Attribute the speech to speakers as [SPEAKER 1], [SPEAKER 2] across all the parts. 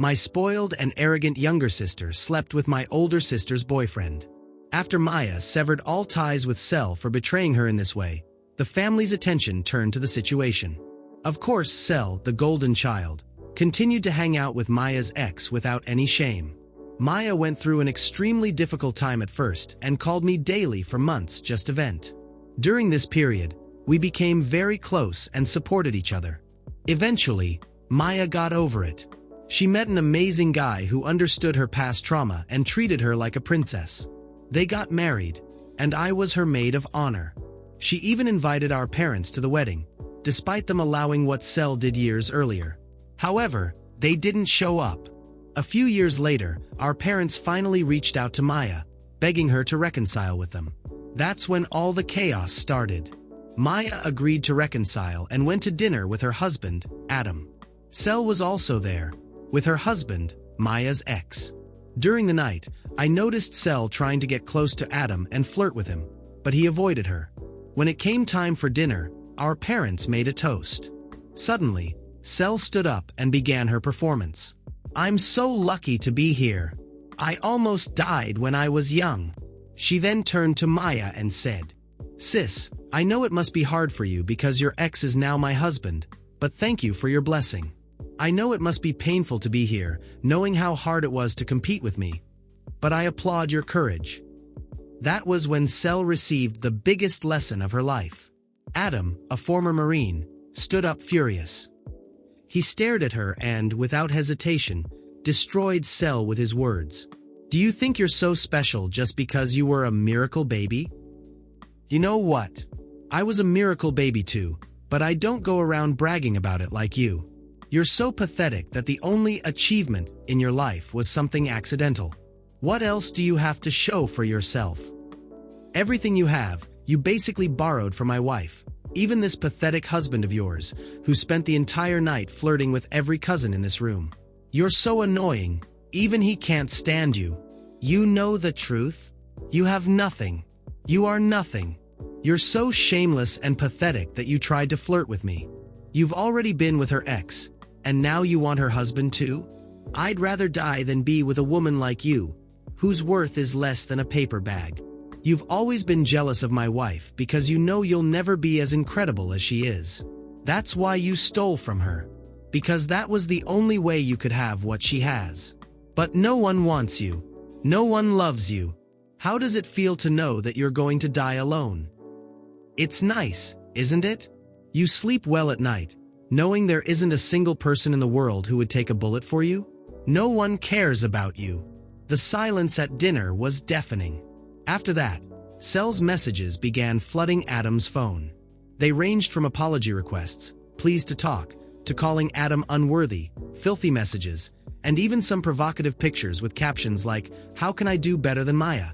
[SPEAKER 1] My spoiled and arrogant younger sister slept with my older sister's boyfriend. After Maia severed all ties with Sel for betraying her in this way, the family's attention turned to the situation. Of course, Sel, the golden child, continued to hang out with Maia's ex without any shame. Maia went through an extremely difficult time at first and called me daily for months just to vent. During this period, we became very close and supported each other. Eventually, Maia got over it. She met an amazing guy who understood her past trauma and treated her like a princess. They got married, and I was her maid of honor. She even invited our parents to the wedding, despite them allowing what Sel did years earlier. However, they didn't show up. A few years later, our parents finally reached out to Maia, begging her to reconcile with them. That's when all the chaos started. Maia agreed to reconcile and went to dinner with her husband, Adam. Sel was also there, with her husband, Maia's ex. During the night, I noticed Sel trying to get close to Adam and flirt with him, but he avoided her. When it came time for dinner, our parents made a toast. Suddenly, Sel stood up and began her performance. "I'm so lucky to be here. I almost died when I was young." She then turned to Maia and said, "Sis, I know it must be hard for you because your ex is now my husband, but thank you for your blessing. I know it must be painful to be here, knowing how hard it was to compete with me, but I applaud your courage." That was when Sel received the biggest lesson of her life. Adam, a former Marine, stood up furious. He stared at her and, without hesitation, destroyed Sel with his words. "Do you think you're so special just because you were a miracle baby? You know what? I was a miracle baby too, but I don't go around bragging about it like you. You're so pathetic that the only achievement in your life was something accidental. What else do you have to show for yourself? Everything you have, you basically borrowed from my wife, even this pathetic husband of yours, who spent the entire night flirting with every cousin in this room. You're so annoying, even he can't stand you. You know the truth? You have nothing. You are nothing. You're so shameless and pathetic that you tried to flirt with me. You've already been with her ex, and now you want her husband too? I'd rather die than be with a woman like you, whose worth is less than a paper bag. You've always been jealous of my wife because you know you'll never be as incredible as she is. That's why you stole from her, because that was the only way you could have what she has. But no one wants you. No one loves you. How does it feel to know that you're going to die alone? It's nice, isn't it? You sleep well at night, knowing there isn't a single person in the world who would take a bullet for you? No one cares about you." The silence at dinner was deafening. After that, Sel's messages began flooding Adam's phone. They ranged from apology requests, pleas to talk, to calling Adam unworthy, filthy messages, and even some provocative pictures with captions like, "How can I do better than Maia?"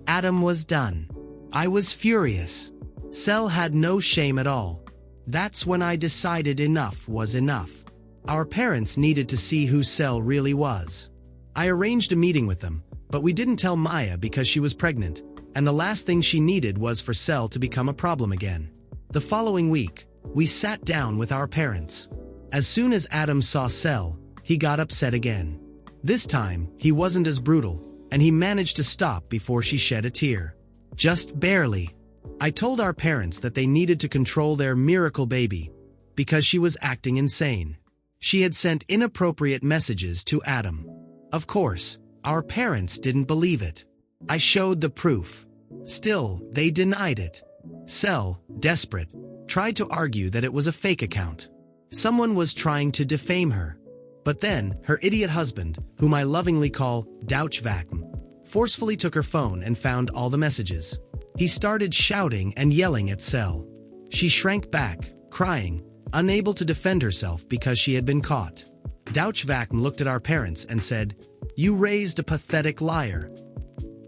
[SPEAKER 1] Adam was done. I was furious. Sel had no shame at all. That's when I decided enough was enough. Our parents needed to see who Sel really was. I arranged a meeting with them, but we didn't tell Maia because she was pregnant, and the last thing she needed was for Sel to become a problem again. The following week, we sat down with our parents. As soon as Adam saw Sel, he got upset again. This time, he wasn't as brutal, and he managed to stop before she shed a tear. Just barely. I told our parents that they needed to control their miracle baby, because she was acting insane. She had sent inappropriate messages to Adam. Of course, our parents didn't believe it. I showed the proof. Still, they denied it. Sel, desperate, tried to argue that it was a fake account. Someone was trying to defame her. But then, her idiot husband, whom I lovingly call Douchvakum, forcefully took her phone and found all the messages. He started shouting and yelling at Sel. She shrank back, crying, unable to defend herself because she had been caught. Douchvakum looked at our parents and said, "You raised a pathetic liar."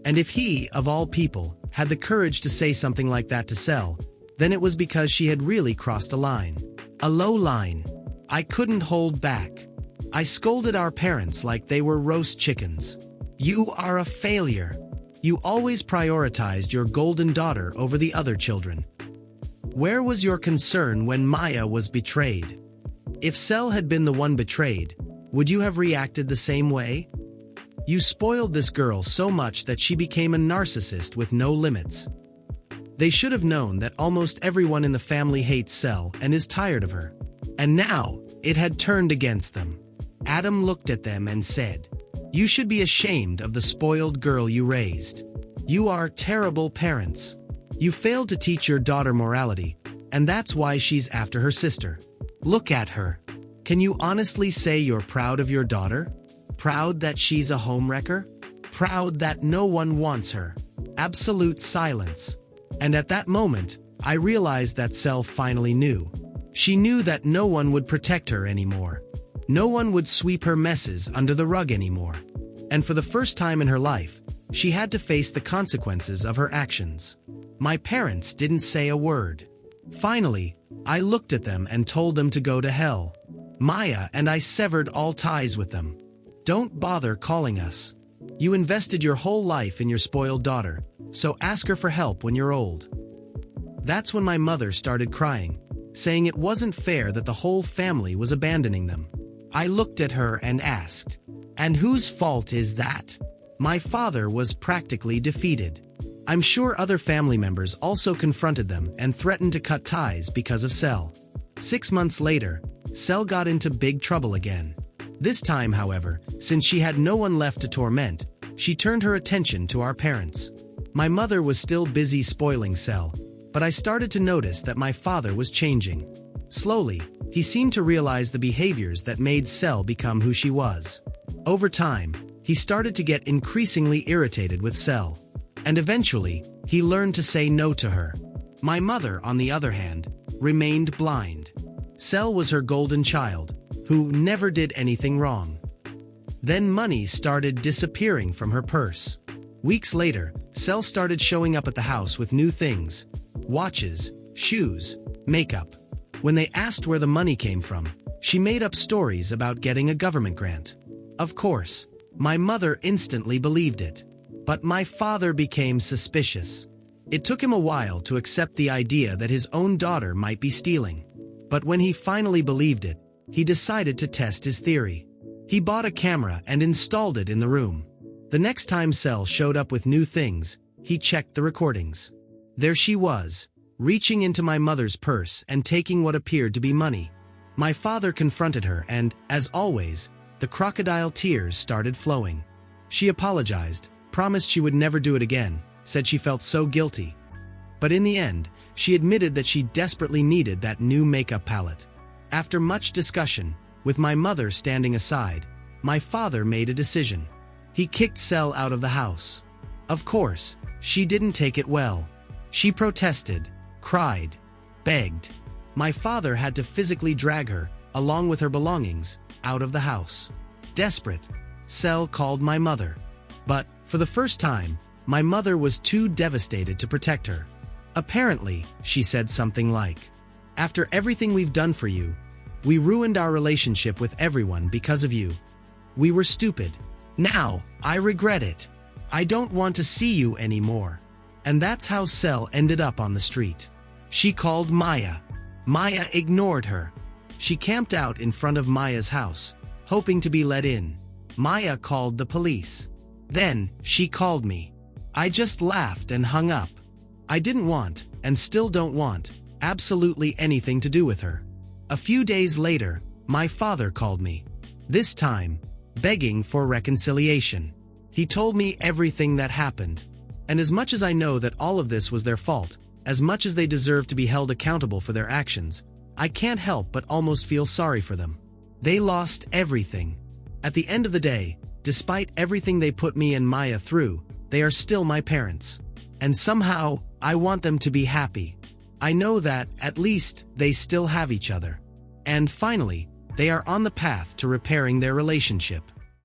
[SPEAKER 1] And if he, of all people, had the courage to say something like that to Sel, then it was because she had really crossed a line. A low line. I couldn't hold back. I scolded our parents like they were roast chickens. "You are a failure. You always prioritized your golden daughter over the other children. Where was your concern when Maia was betrayed? If Sel had been the one betrayed, would you have reacted the same way? You spoiled this girl so much that she became a narcissist with no limits. They should have known that almost everyone in the family hates Sel and is tired of her. And now, it had turned against them. Adam looked at them and said, "You should be ashamed of the spoiled girl you raised. You are terrible parents. You failed to teach your daughter morality, and that's why she's after her sister. Look at her. Can you honestly say you're proud of your daughter? Proud that she's a homewrecker? Proud that no one wants her?" Absolute silence. And at that moment, I realized that Sel finally knew. She knew that no one would protect her anymore. No one would sweep her messes under the rug anymore. And for the first time in her life, she had to face the consequences of her actions. My parents didn't say a word. Finally, I looked at them and told them to go to hell. Maia and I severed all ties with them. Don't bother calling us. You invested your whole life in your spoiled daughter, so ask her for help when you're old. That's when my mother started crying, saying it wasn't fair that the whole family was abandoning them. I looked at her and asked, "And whose fault is that?" My father was practically defeated. I'm sure other family members also confronted them and threatened to cut ties because of Sel. 6 months later, Sel got into big trouble again. This time, however, since she had no one left to torment, she turned her attention to our parents. My mother was still busy spoiling Sel, but I started to notice that my father was changing. Slowly, he seemed to realize the behaviors that made Sel become who she was. Over time, he started to get increasingly irritated with Sel. And eventually, he learned to say no to her. My mother, on the other hand, remained blind. Sel was her golden child, who never did anything wrong. Then money started disappearing from her purse. Weeks later, Sel started showing up at the house with new things: watches, shoes, makeup. When they asked where the money came from, she made up stories about getting a government grant. Of course, my mother instantly believed it. But my father became suspicious. It took him a while to accept the idea that his own daughter might be stealing. But when he finally believed it, he decided to test his theory. He bought a camera and installed it in the room. The next time Sel showed up with new things, he checked the recordings. There she was, reaching into my mother's purse and taking what appeared to be money. My father confronted her and, as always, the crocodile tears started flowing. She apologized, promised she would never do it again, said she felt so guilty. But in the end, she admitted that she desperately needed that new makeup palette. After much discussion, with my mother standing aside, my father made a decision. He kicked Sel out of the house. Of course, she didn't take it well. She protested, cried, begged. My father had to physically drag her, along with her belongings, out of the house. Desperate, Sel called my mother. But, for the first time, my mother was too devastated to protect her. Apparently, she said something like, "After everything we've done for you, we ruined our relationship with everyone because of you. We were stupid. Now, I regret it. I don't want to see you anymore." And that's how Sel ended up on the street. She called Maia. Maia ignored her. She camped out in front of Maia's house, hoping to be let in. Maia called the police. Then, she called me. I just laughed and hung up. I didn't want, and still don't want, absolutely anything to do with her. A few days later, my father called me. This time, begging for reconciliation. He told me everything that happened. And as much as I know that all of this was their fault, as much as they deserve to be held accountable for their actions, I can't help but almost feel sorry for them. They lost everything. At the end of the day, despite everything they put me and Maia through, they are still my parents. And somehow, I want them to be happy. I know that, at least, they still have each other. And finally, they are on the path to repairing their relationship.